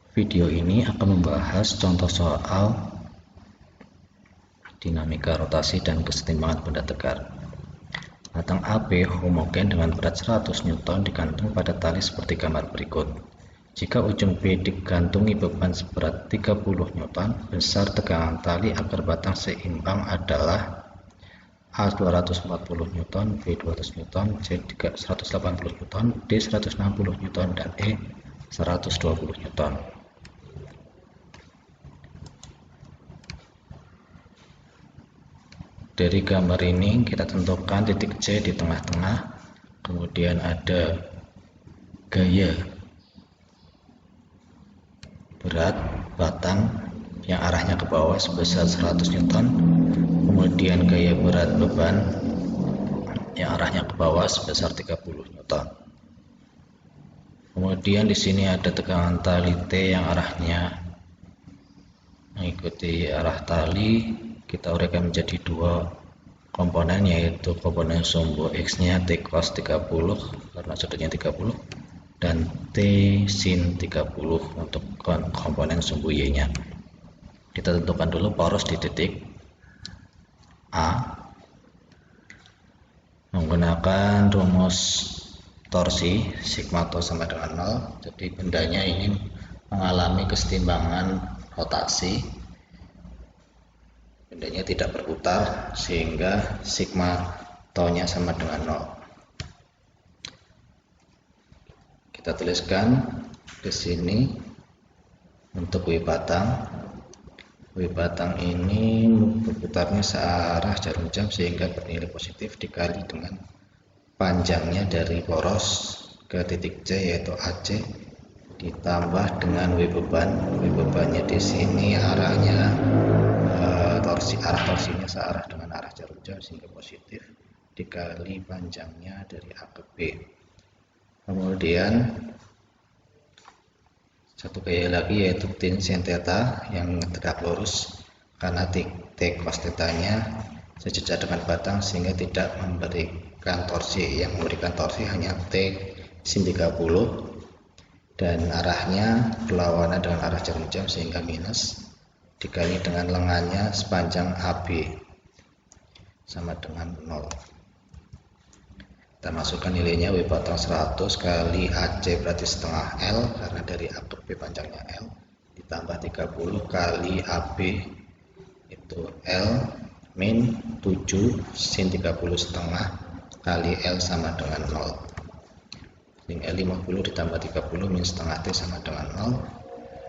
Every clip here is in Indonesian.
Video ini akan membahas contoh soal dinamika rotasi dan kesetimbangan benda tegar. Batang AB homogen dengan berat 100 Newton digantung pada tali seperti gambar berikut. Jika ujung B digantungi beban seberat 30 Newton, besar tegangan tali agar batang seimbang adalah A 240 Newton, B 200 Newton, C 180 Newton, D 160 Newton, dan E 120 Newton. Dari gambar ini kita tentukan titik C di tengah-tengah, kemudian ada gaya berat batang yang arahnya ke bawah sebesar 100 Newton, kemudian gaya berat beban yang arahnya ke bawah sebesar 30 Newton. Kemudian di sini ada tegangan tali T yang arahnya mengikuti arah tali. Kita uraikan menjadi dua komponen, yaitu komponen sumbu X-nya T cos 30 karena sudutnya 30 dan T sin 30 untuk komponen sumbu Y-nya. Kita tentukan dulu poros di titik A menggunakan rumus torsi sigma tau sama dengan 0. Jadi bendanya ini mengalami kesetimbangan rotasi, bendanya tidak berputar sehingga sigma tau-nya sama dengan 0. Kita tuliskan di sini untuk W batang. W batang ini berputarnya searah jarum jam sehingga bernilai positif dikali dengan panjangnya dari poros ke titik C yaitu AC ditambah dengan W beban. W bebannya di sini arahnya arah torsinya searah dengan arah jarum jam sehingga positif dikali panjangnya dari A ke B. Kemudian satu gaya lagi yaitu tan sin theta yang tegak lurus karena T cos theta-nya sejajar dengan batang sehingga tidak memberikan torsi. Yang memberikan torsi hanya T sin 30 dan arahnya berlawanan dengan arah jarum jam sehingga minus dikali dengan lengannya sepanjang AB sama dengan 0. Kita masukkan nilainya W batang 100 kali AC berarti setengah L karena dari A ke B panjangnya L ditambah 30 kali AB itu L min 7 sin 30 setengah kali L sama dengan 0. Sehingga 50 ditambah 30 min setengah T sama dengan 0.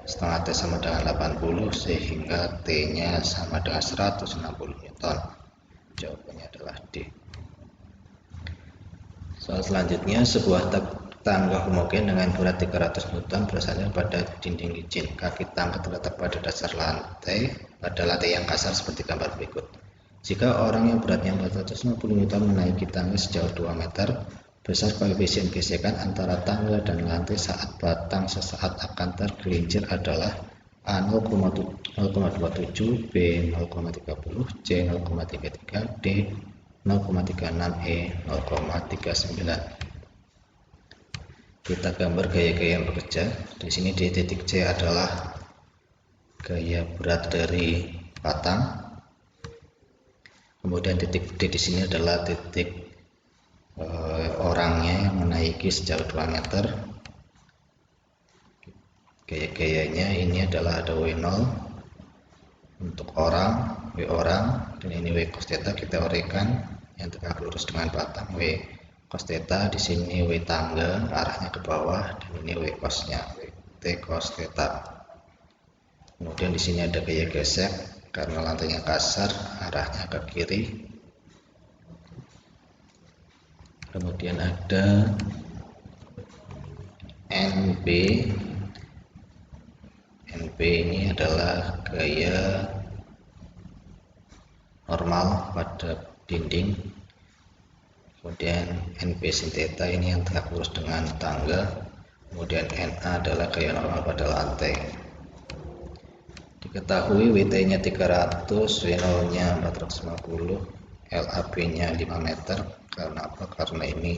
Setengah T sama dengan 80 sehingga T nya sama dengan 160 Newton. Jawabannya adalah D. Soal selanjutnya, sebuah tangga homogen dengan berat 300 Newton bersandar pada dinding licin. Kaki tangga terletak pada dasar lantai pada lantai yang kasar seperti gambar berikut. Jika orang yang beratnya 450 Newton menaiki tangga sejauh 2 meter, besar koefisien gesekan antara tangga dan lantai saat batang sesaat akan tergelincir adalah A 0,27, B 0,30, C 0,33, D 0,36, E 0,39. Kita gambar gaya-gaya yang bekerja. Di sini di titik C adalah gaya berat dari batang. Kemudian titik D di sini adalah titik orangnya yang menaiki sejauh 2 meter. Gaya-gayanya ini adalah ada W0 untuk orang, W orang, dan ini W cos theta. Kita uraikan yang tegak lurus dengan batang. W cos theta di sini W tangga arahnya ke bawah dan ini W cosnya T cos theta. Kemudian di sini ada gaya gesek karena lantainya kasar arahnya ke kiri. Kemudian ada NB. NB ini adalah gaya normal pada dinding. Kemudian NB sin theta ini yang tegak lurus dengan tangga. Kemudian NA adalah gaya normal pada lantai. Diketahui WT nya 300, W0 nya 450, LAB nya 5 meter. Karena apa? Karena ini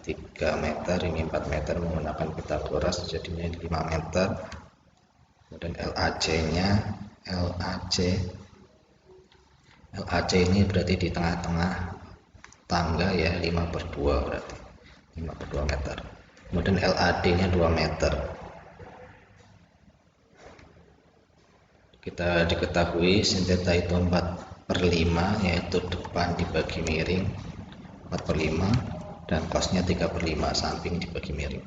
3 meter, ini 4 meter menggunakan Pythagoras jadinya 5 meter. Kemudian LAC ini berarti di tengah-tengah tangga ya, 5/2 berarti 5/2 meter. Kemudian LAD nya 2 meter. Kita diketahui sin theta itu 4/5, yaitu depan dibagi miring 4/5 dan cosnya 3/5, samping dibagi miring.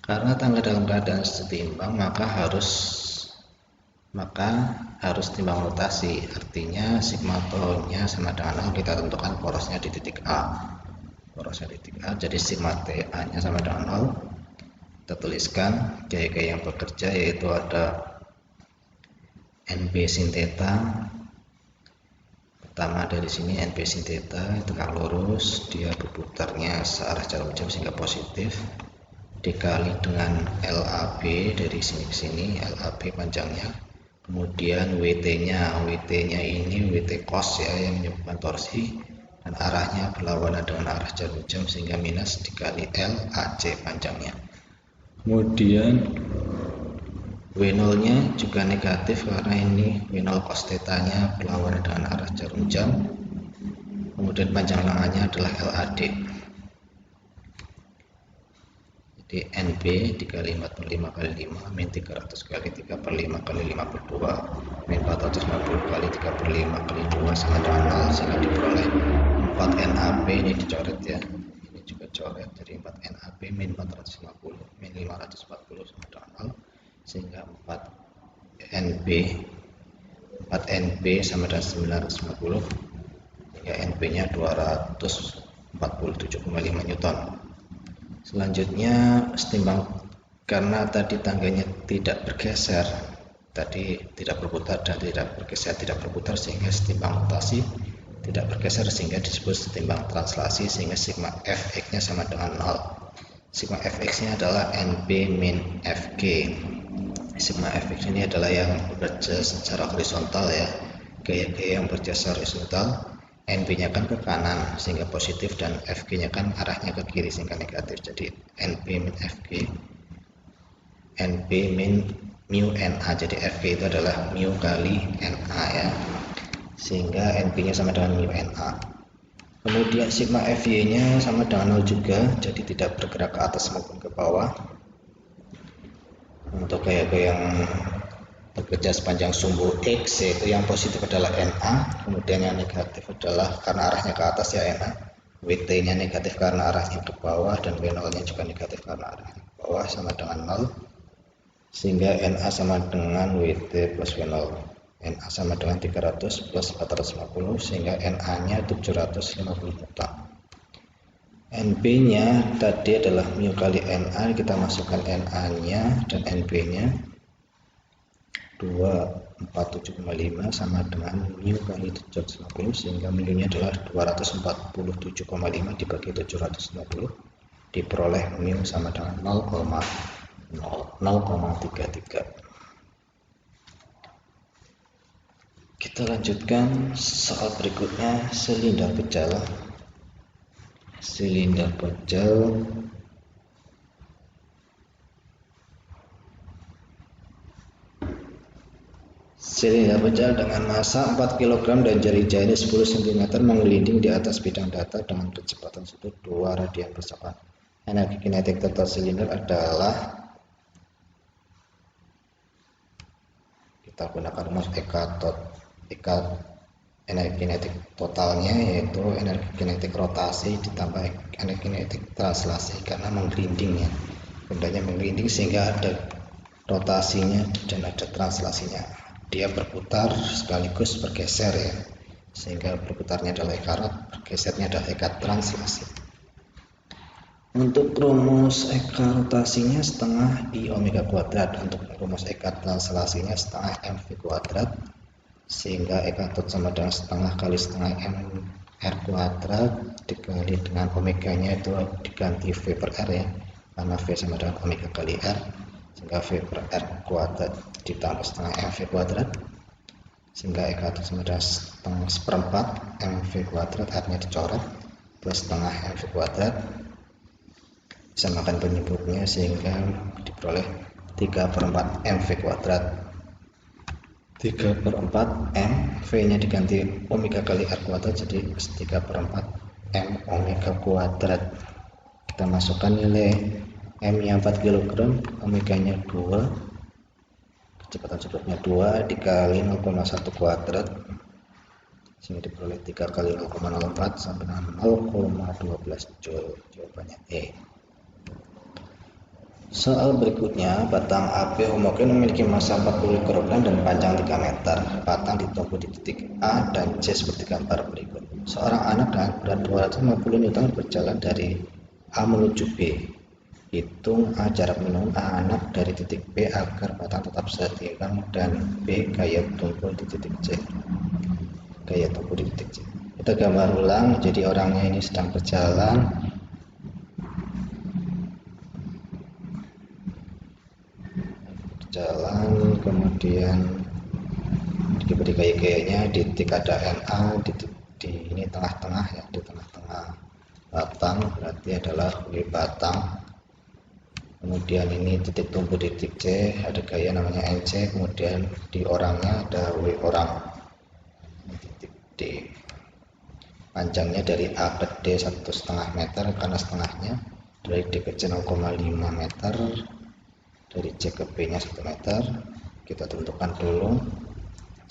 Karena tangga dalam keadaan setimbang maka harus timbang rotasi, artinya sigma tau-nya sama dengan 0. Kita tentukan porosnya di titik A, jadi sigma TA nya sama dengan 0. Kita tuliskan gaya-gaya yang bekerja, yaitu ada NB sin theta. Pertama dari sini NB sin theta, tegak lurus, dia berputarnya searah jarum jam sehingga positif, dikali dengan LAB dari sini ke sini, LAB panjangnya. Kemudian WT-nya ini WT cos ya, yang menyebabkan torsi, dan arahnya berlawanan dengan arah jarum jam sehingga minus dikali LAC panjangnya. Kemudian W0 nya juga negatif karena ini W0 cos theta nya berlawanan dengan arah jarum jam. Kemudian panjang lengannya adalah LAD. Jadi NB dikali 4/5 kali 5 min 300 kali 3/5 kali 5/2 min 450 kali 3/5 kali 2 sama dengan 0, sehingga diperoleh 4 NAB. Ini dicoret ya, ini juga coret, jadi 4 NAB min 450 min 540 sama dengan 0, sehingga 4 NB sama dengan 950, sehingga NB nya 247,5 Newton. Selanjutnya setimbang, karena tadi tangganya tidak bergeser, tadi tidak berputar dan tidak bergeser, tidak berputar, sehingga setimbang rotasi tidak bergeser, sehingga disebut setimbang translasi, sehingga sigma Fx nya sama dengan 0. Sigma Fx nya adalah NB min Fg. Sigma Fx ini adalah yang bekerja secara horizontal ya, gaya-gaya yang berjasa horizontal. NB nya kan ke kanan sehingga positif, dan Fg nya kan arahnya ke kiri sehingga negatif. Jadi NB min Fg, NB min mu NA, jadi Fg itu adalah mu kali NA ya, sehingga NB nya sama dengan mu NA. Kemudian sigma Fy nya sama dengan 0 juga, jadi tidak bergerak ke atas maupun ke bawah. Untuk gaya-gaya yang bekerja sepanjang sumbu X, yaitu yang positif adalah NA, kemudian yang negatif adalah karena arahnya ke atas ya NA, WT nya negatif karena arahnya ke bawah, dan W0 nya juga negatif karena arahnya ke bawah, sama dengan 0, sehingga NA sama dengan WT plus W0. NA sama dengan 300 plus 450, sehingga NA nya 750 Newton. NB nya tadi adalah mu kali NA, kita masukkan NA nya dan NB nya 247,5 sama dengan mu kali 750, sehingga mu nya adalah 247,5 dibagi 750, diperoleh mu sama dengan 0,33. Kita lanjutkan soal berikutnya, silinder pejal. Silinder pejal dengan massa 4 kg dan jari jari 10 cm menggelinding di atas bidang datar dengan kecepatan sudut 2 radian per second. Energi kinetik total silinder adalah, kita gunakan rumus energi kinetik totalnya, yaitu energi kinetik rotasi ditambah energi kinetik translasi, karena menggelinding ya, bendanya menggelinding sehingga ada rotasinya dan ada translasinya. Dia berputar sekaligus bergeser ya, sehingga berputarnya adalah eka rot, bergesernya adalah eka translasi. Untuk rumus eka rotasinya setengah I omega kuadrat, untuk rumus eka translasinya setengah mv kuadrat, sehingga eka tot sama dengan setengah kali setengah mr kuadrat dikali dengan omega nya itu diganti v per r ya, karena v sama dengan omega kali r, sehingga v per r kuadrat ditambah setengah mv kuadrat, sehingga eka tot sama dengan setengah seperempat mv kuadrat, r nya dicoret, plus setengah mv kuadrat samakan penyebutnya sehingga diperoleh 3/4 mv kuadrat. 3/4 m, v nya diganti omega kali r kuadrat, jadi 3/4 m omega kuadrat. Kita masukkan nilai m nya 4 kg, omega nya 2, kecepatan sudutnya 2 dikali 0,1 kuadrat sehingga diperoleh 3 kali 0,04 sampai dengan 0,12 joule. Jawabannya E. Soal berikutnya, batang AB homogen memiliki massa 40 kg dan panjang 3 meter. Batang ditumpu di titik A dan C seperti gambar berikut. Seorang anak dengan berat 250 Newton berjalan dari A menuju B. Hitung A jarak minimum anak dari titik B agar batang tetap seimbang, dan B gaya tumpul di titik C. Gaya tumpul di titik C. Kita gambar ulang. Jadi orangnya ini sedang berjalan. Kemudian diberi gaya-gayanya, di titik ada NA, di ini tengah-tengah ya, di tengah-tengah batang berarti adalah W batang. Kemudian ini titik tumpu di titik C, ada gaya namanya NC. Kemudian di orangnya ada W orang. Ini titik D. Panjangnya dari A ke D 1,5 meter karena setengahnya. Dari D ke C 0,5 meter. Dari C ke B nya 1 meter. Kita tentukan dulu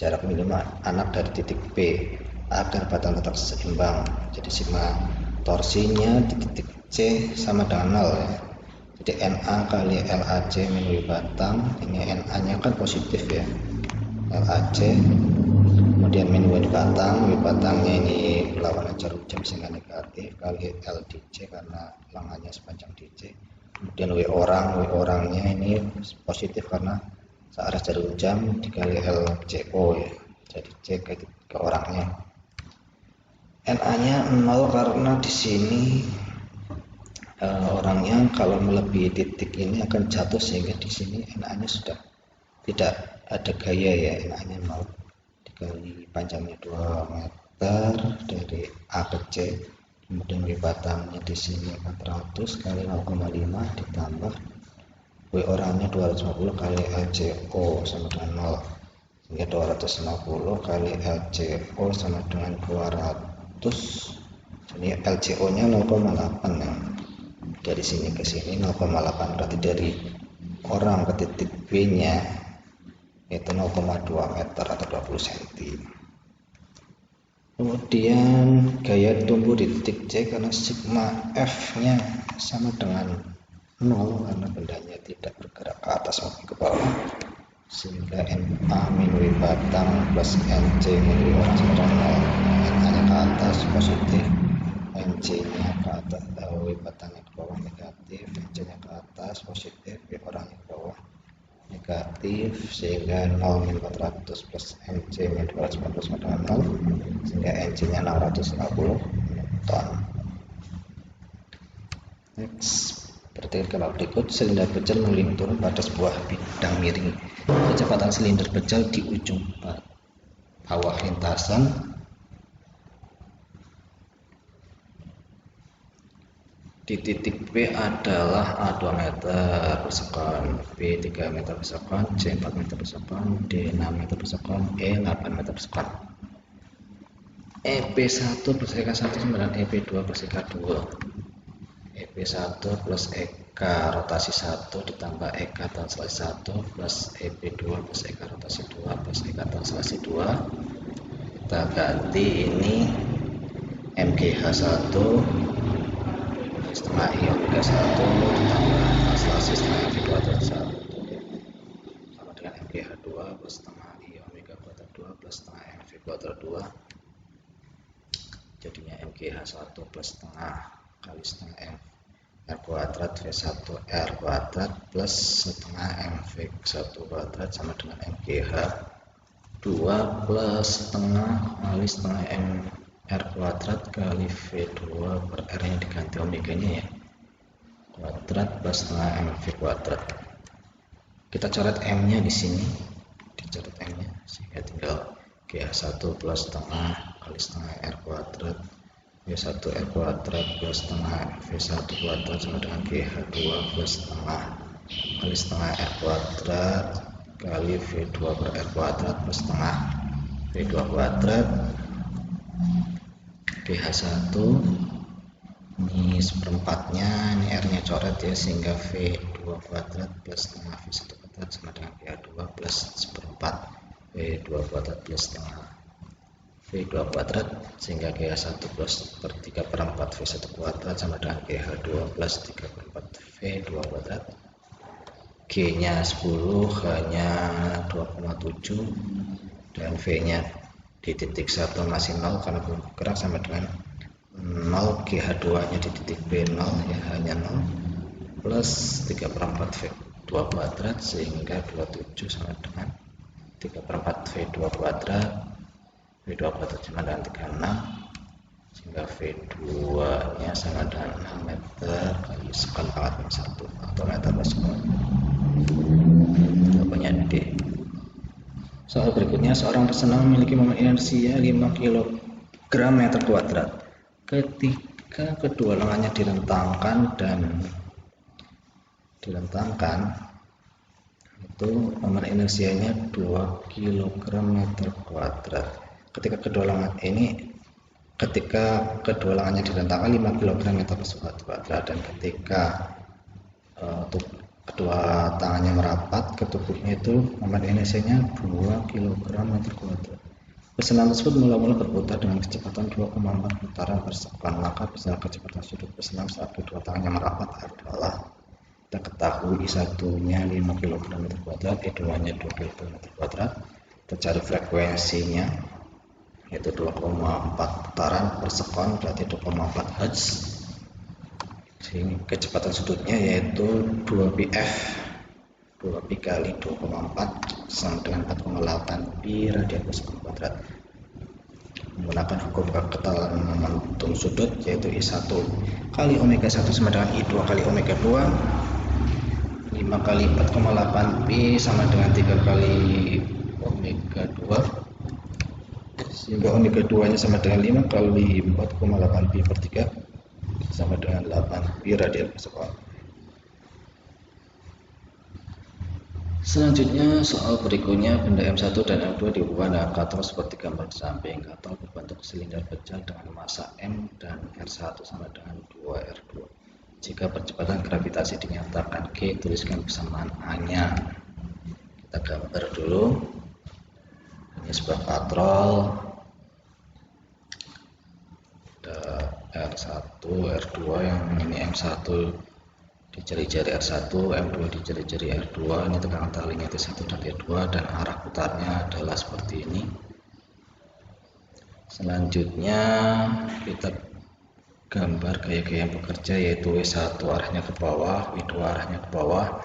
jarak minimum anak dari titik B agar batang tetap seimbang. Jadi sigma torsinya di titik C sama dengan 0 ya. Jadi NA kali LAC min W batang. Ini NA nya kan positif ya, LAC, kemudian min W batang. W batangnya ini berlawanan jarum jam sehingga negatif, kali L di C karena lengannya sepanjang DC. Kemudian W orangnya ini positif karena searah jarum jam dikali LCO ya, jadi C ke orangnya. NA nya 0 karena di sini orangnya kalau melebihi titik ini akan jatuh, sehingga di sini NA nya sudah tidak ada gaya ya. NA nya 0 dikali panjangnya 2 meter dari A ke C. Kemudian W batangnya di sini 400 kali 0,5 ditambah W orangnya 250 kali LCO sama dengan 0, sehingga 250 kali LCO sama dengan 200. Jadi LCO nya 0,8 ya. Dari sini ke sini 0,8, berarti dari orang ke titik B nya itu 0,2 meter atau 20 cm. Kemudian gaya tumbuh di titik C karena sigma F nya sama dengan 0 karena bendanya tidak bergerak ke atas maupun ke bawah, sehingga NA min W batang plus NC min W orang sama dengan 0. NA nya ke atas positif, NC nya ke atas, W batangnya ke bawah negatif, NC nya ke atas positif, W orangnya ke bawah negatif, sehingga 0 min 400 plus NC min 250 sama dengan 0, sehingga NC nya 650 Newton. Next, perhatikan gambar berikut. Silinder pecel mengelilingi turun pada sebuah bidang miring. Kecepatan silinder pecel di ujung bawah lintasan di titik B adalah A 2 meter per sekon, B 3 meter per sekon, C 4 meter per sekon, D 6 meter per sekon, E 8 meter per sekon. EP1 plus EK1 sama dengan EP2 plus EK2. EP1 plus EK rotasi 1 ditambah EK translasi 1 plus EP2 plus EK rotasi 2 plus EK translasi 2. Kita ganti ini MGH1 setengah I omega 1 ditambah translasi setengah MV kuadrat 1 sama dengan MGH2 plus setengah I omega kuadrat 2 plus setengah MV kuadrat 2. Jadinya MGH1 plus setengah kali setengah M R kuadrat V1 R kuadrat plus setengah MV1 kuadrat sama dengan MGH2 plus setengah kali setengah M R kuadrat kali V2 per R yang diganti omega nya ya, kuadrat plus setengah MV kuadrat. Kita coret M nya di sini, dicoret M nya sehingga tinggal GH1 plus setengah kali setengah R kuadrat V1 R kuadrat plus setengah V1 kuadrat sama dengan GH2 plus setengah kali setengah R kuadrat kali V2 per R kuadrat plus setengah V2 kuadrat GH1 ini seperempatnya, ini R nya coret ya, sehingga V2 kuadrat plus setengah V1 kuadrat sama dengan GH2 plus seperempat V2 kuadrat plus setengah V2 kuadrat, sehingga GH1 plus 3/4 V1 kuadrat sama dengan GH2 plus 3/4 V2 kuadrat. G nya 10, H nya 2,7 dan V nya di titik 1 masih 0 karena belum bergerak sama dengan 0, GH2 nya di titik B 0 ya, hanya 0 plus 3/4 V2 kuadrat sehingga 27 sama dengan 3/4 V2 kuadrat V2 kuadrat sama dengan 36 sehingga V2 nya sama dengan 6 meter kali sekali pangkat 1 atau meter per sekon. Jawabannya D. Soal berikutnya, seorang pesenang memiliki momen inersia 5 kg meter kuadrat. Ketika kedua lengannya direntangkan itu momen inersianya 2 kg meter kuadrat. Ketika kedua lengannya direntangkan 5 kg meter kuadrat dan ketika kedua tangannya merapat ke tubuhnya itu momen inersianya 2 kg meter kuadrat. Pesenang tersebut mula-mula berputar dengan kecepatan 2,4 putaran per sekon, maka pesenang kecepatan sudut pesenang saat kedua tangannya merapat adalah, kita ketahui I1 nya 5 kg meter kuadrat, I2 nya 2 kg meter kuadrat. Kita cari frekuensinya yaitu 2,4 putaran per sekon, berarti 2,4 Hz. Sehingga kecepatan sudutnya yaitu 2πf 2π kali 2,4 sama dengan 4,8 pi radian per sekon kuadrat. Menggunakan hukum keketalan momentum sudut yaitu I1 kali omega 1 sama dengan I2 kali omega 2, 5 kali 4,8 pi sama dengan 3 kali omega 2, sehingga omega 2 nya sama dengan 5 kali 4,8 pi per 3 sama dengan 8 pi radian per sekon. Selanjutnya, soal berikutnya, benda M1 dan M2 dihubungkan dengan kator seperti gambar di samping. Kator berbentuk silinder kecil dengan massa M dan R1 sama dengan 2R2. Jika percepatan gravitasi dinyatakan G, tuliskan persamaan A-nya. Kita gambar dulu. Ini sebuah katrol. Ada R1, R2 yang ini M1 di jari-jari R1, M2 di jari-jari R2, ini tegangan talinya T1 dan T2 dan arah putarnya adalah seperti ini. Selanjutnya kita gambar gaya-gaya yang bekerja yaitu W1 arahnya ke bawah, W2 arahnya ke bawah,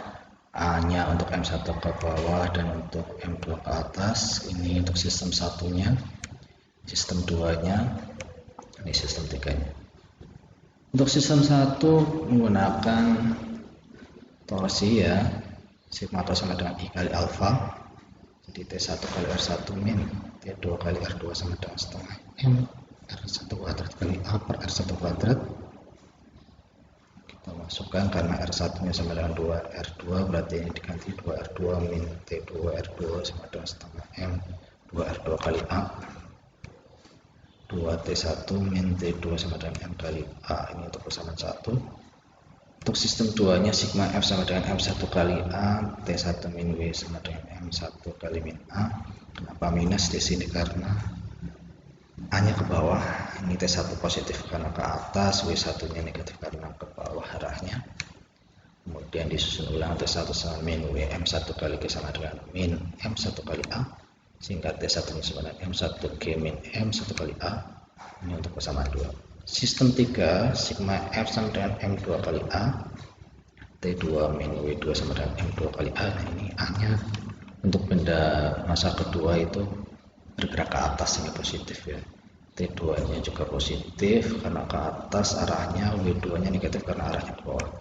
A nya untuk M1 ke bawah dan untuk M2 ke atas. Ini untuk sistem satunya, sistem 2 nya, ini sistem 3 nya. Untuk sistem 1 menggunakan torsi ya, sigma atau sama dengan I kali alfa, jadi T1 kali R1 min T2 kali R2 sama dengan setengah M R1 kuadrat kali A per R1 kuadrat. Kita masukkan karena R1 nya sama dengan 2R2, berarti ini diganti 2R2 min T2 R2 sama dengan setengah M 2R2 kali A, 2T1 min T2 sama dengan M kali A, ini untuk persamaan 1. Untuk sistem 2 nya sigma F sama dengan M1 kali A, T1 min W sama dengan M1 kali min A. Kenapa minus di sini? Karena A nya ke bawah, ini T1 positif karena ke atas, W1 nya negatif karena ke bawah arahnya. Kemudian disusun ulang T1 sama min W, M1 kali G sama dengan min M1 kali A, sehingga T1 nya sama dengan M1 G min M1 kali A, ini untuk persamaan 2. Sistem 3, sigma F sama dengan M2 kali A, T2 min W2 sama dengan M2 kali A. Nah, ini A nya untuk benda massa kedua itu bergerak ke atas, ini positif ya. T2 nya juga positif karena ke atas arahnya, W2 nya negatif karena arahnya ke bawah.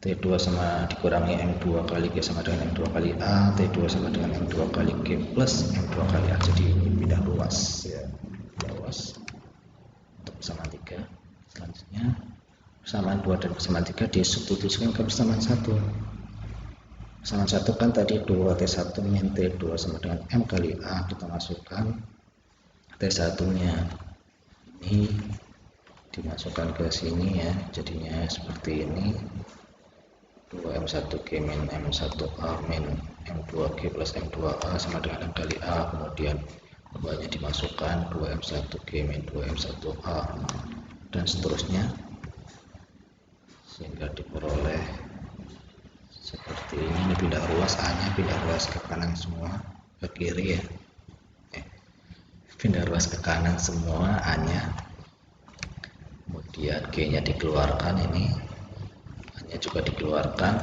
T2 sama dikurangi M2 kali G sama dengan M2 kali A, T2 sama dengan M2 kali G plus M2 kali A, jadi ini pindah luas ya, pindah luas untuk persamaan 3. persamaan 2 dan persamaan 3 disubstitusikan ke persamaan 1. Persamaan 1 kan tadi 2T1 min T2 sama dengan M kali A, kita masukkan T1 nya ini dimasukkan ke sini ya, jadinya seperti ini 2M1G min M1A min M2G plus M2A sama dengan M kali A, kemudian bawahnya dimasukkan 2M1G min 2M1A dan seterusnya sehingga diperoleh seperti ini pindah ruas, A nya pindah ruas ke kanan semua, ke kiri ya, pindah ruas ke kanan semua A nya, kemudian G nya dikeluarkan, ini A nya juga dikeluarkan,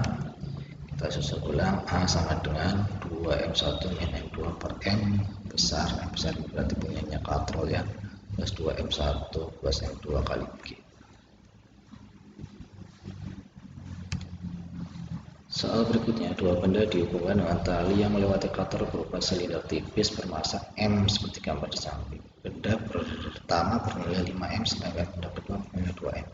kita susun ulang. A sama dengan 2M1 min M2 per M besar, M besar berarti punyanya katrol ya, plus 2M1 plus M2 kali G. Soal berikutnya, dua benda dihubungkan dengan tali yang melewati katrol berupa silinder tipis bermassa M seperti gambar di samping. Benda pertama bernilai 5M sedangkan benda kedua bernilai 2M.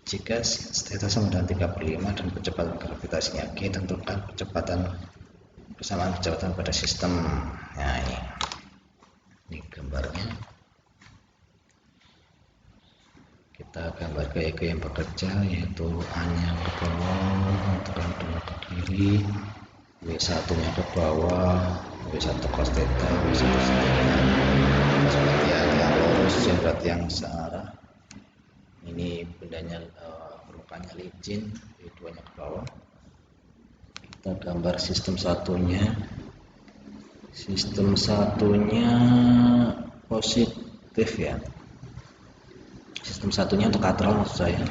Jika sin theta sama dengan 3/5 dan kecepatan gravitasinya G, tentukan persamaan kecepatan pada sistem. Nah ini gambarnya. Kita gambar gaya-gaya yang bekerja, yaitu A nya ke bawah, tekan dua ke kiri, W1 nya ke bawah, W1 cos theta, W1 sin seperti yang lurus ya, berarti yang searah. Ini bendanya permukaannya licin, W2 nya ke bawah. Kita gambar sistem satunya. Sistem satunya positif ya. Sistem satunya untuk katrol maksud saya,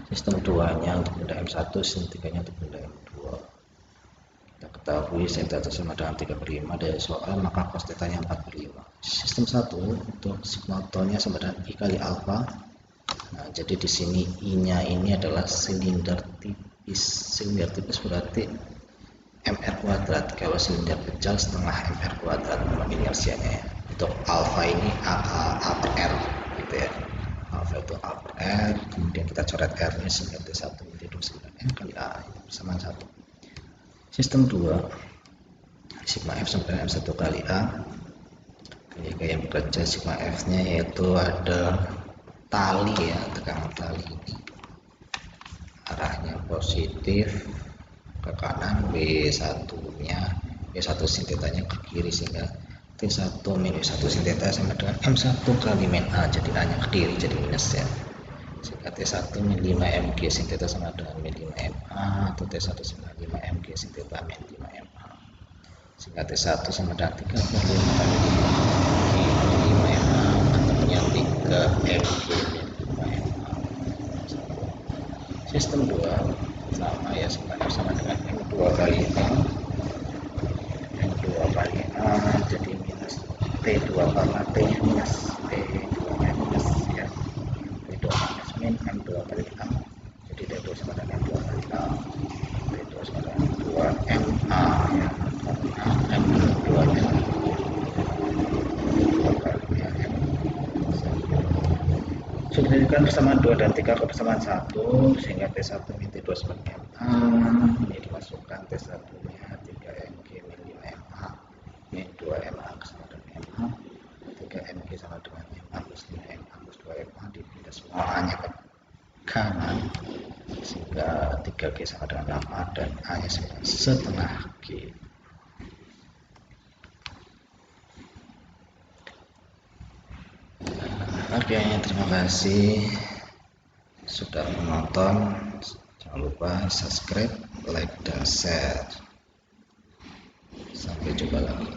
sistem 2 nya untuk benda M1, sistem 3 nya untuk benda M2. Kita ketahui sin theta sama dengan 3/5 dari soal, maka cos theta nya 4/5. Sistem 1 untuk sigmotonnya sama dengan I kali alfa. Nah, jadi di sini I nya ini adalah silinder tipis. Silinder tipis berarti mr kuadrat, kalau silinder pecah setengah mr kuadrat memang inersianya ya. Untuk alfa ini A per R gitu ya, alfa itu A per R, kemudian kita coret R nya sehingga T1 menjadi 29 M kali A sama 1. Sistem 2 sigma F sama dengan M1 kali A. Gaya yang bekerja sigma F nya yaitu ada tali ya, tegangan tali ini arahnya positif ke kanan, W1 sin theta nya ke kiri, sehingga T1 min W1 sin theta sama dengan M1 kali min A, jadi A nya ke kiri jadi minus ya, sehingga T1 min 5 mg sin theta sama dengan min 5 MA, atau T1 sama 5 mg sin theta min 5 MA, sehingga T1 sama dengan 3/5 kali 5 MA, ketemunya 3 mg min 5 MA. Sistem 2 sama ya, sama dengan M2 kali A, M2 kali A jadi minus T2 karena T nya minus, T2 nya minus ya, T2 minus min M2 kali A, jadi T2 sama dengan M2 kali A, T2 sama dengan 2 MA ya, karena M2 nya 2 kali ya, M. Substitusikan persamaan 2 dan 3 ke persamaan 1 sehingga T1 min T2 sama dengan MA, ini dimasukkan T1 nya 3 mg min 5 MA min 2 MA sama dengan MA, 3 mg sama dengan MA plus 5 MA plus 2 MA, dipindah semua A nya ke kanan sehingga 3G sama dengan 8 dan A nya setengah G. Oke, terima kasih sudah menonton. Jangan lupa subscribe, like, dan share. Sampai jumpa lagi.